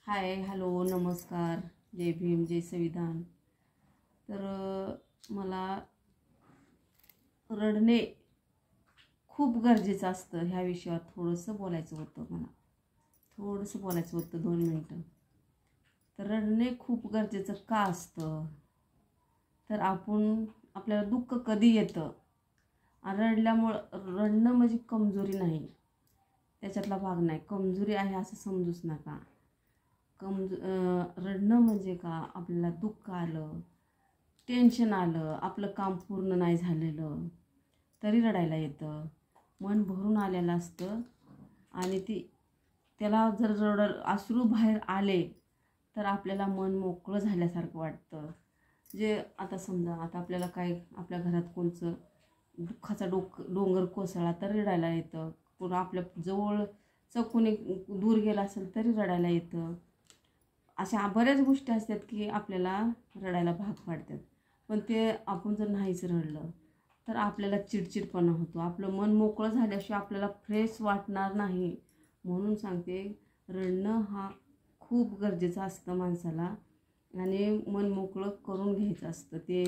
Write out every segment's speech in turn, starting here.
Hi hello नमस्कार, जय भीम जय संविधान। तर मला रडणे खूप गरजेचं असतं ह्या विषयावर थोडंसं बोलायचं होतं। मला थोडंसं बोलायचं होतं 2 मिनिटं। तर रडणे खूप गरजेचं का असतं? तर आपल्याला दुःख कधी येतं आणि रडणं म्हणजे कमजोरी नाही, त्याच्यातला भाग नाही। कमजोरी आहे असं समजूच नका। रडणं म्हणजे का, आपल्याला दुःख आलं, टेन्शन आलं, आपलं काम पूर्ण नाही झालेलं तरी रडायला येतं। मन भरून आलेलं असतं आणि त्याला जर अश्रू बाहेर आले तर आपल्याला मन मोकळं झाल्यासारखं वाटतं। जे आता समजा आपल्याला काय, आपल्या घरात कोणचं दुःखाचा डोंगर कोसळला तर रडायला येतं। पुन्हा आपल्या जवळचं कोणी दूर गेला असेल तरी रडायला येतं। अशा बऱ्याच गोष्टी असतात की आपल्याला रडायला भाग पाडतात। पण ते आपण जर नाहीच रडलं तर आपल्याला चिडचिडपणा होतो, आपलं मन मोकळं झाल्याशिवाय आपल्याला फ्रेश वाटणार नाही। म्हणून सांगते, रडणं हा खूप गरजेचं असतं माणसाला आणि मन मोकळं करून घ्यायचं असतं। ते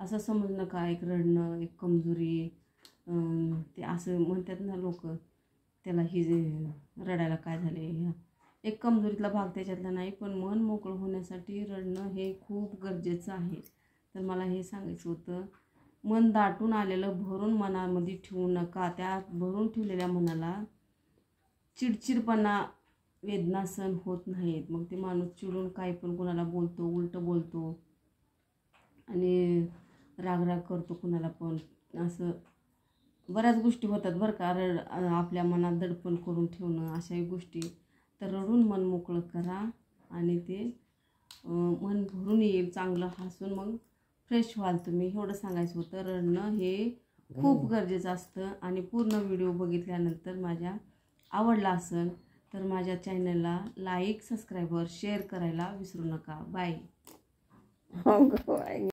असं समजू नका एक रडणं एक कमजोरी, ते असं म्हणतात ना लोक, त्याला ही रडायला काय झाले, एक कमजोरीतला भाग त्याच्यातला नाही। पण मन मोकळं होण्यासाठी रडणं हे खूप गरजेचं आहे। तर मला हे सांगायचं होतं, मन दाटून आलेलं भरून मनामध्ये ठेवू नका। त्या भरून ठेवलेल्या मनाला चिडचिडपणा, वेदना सहन होत नाहीत। मग ते माणूस चिडून काही पण कुणाला बोलतो, उलटं बोलतो आणि रागराग करतो कुणाला पण। असं बऱ्याच गोष्टी होतात बरं का। आपल्या मनात दडपण करून ठेवणं अशाही गोष्टी। तर रडून मन मोकळं करा आणि ते मन भरून येईल, चांगलं हसून मग फ्रेश व्हाल तुम्ही। एवढं सांगायचं होतं। रडणं हे खूप गरजेचं असतं आणि पूर्ण व्हिडिओ बघितल्यानंतर माझ्या आवडला असेल तर माझ्या चॅनलला लाईक, सबस्क्राईबर, शेअर करायला विसरू नका। बाय।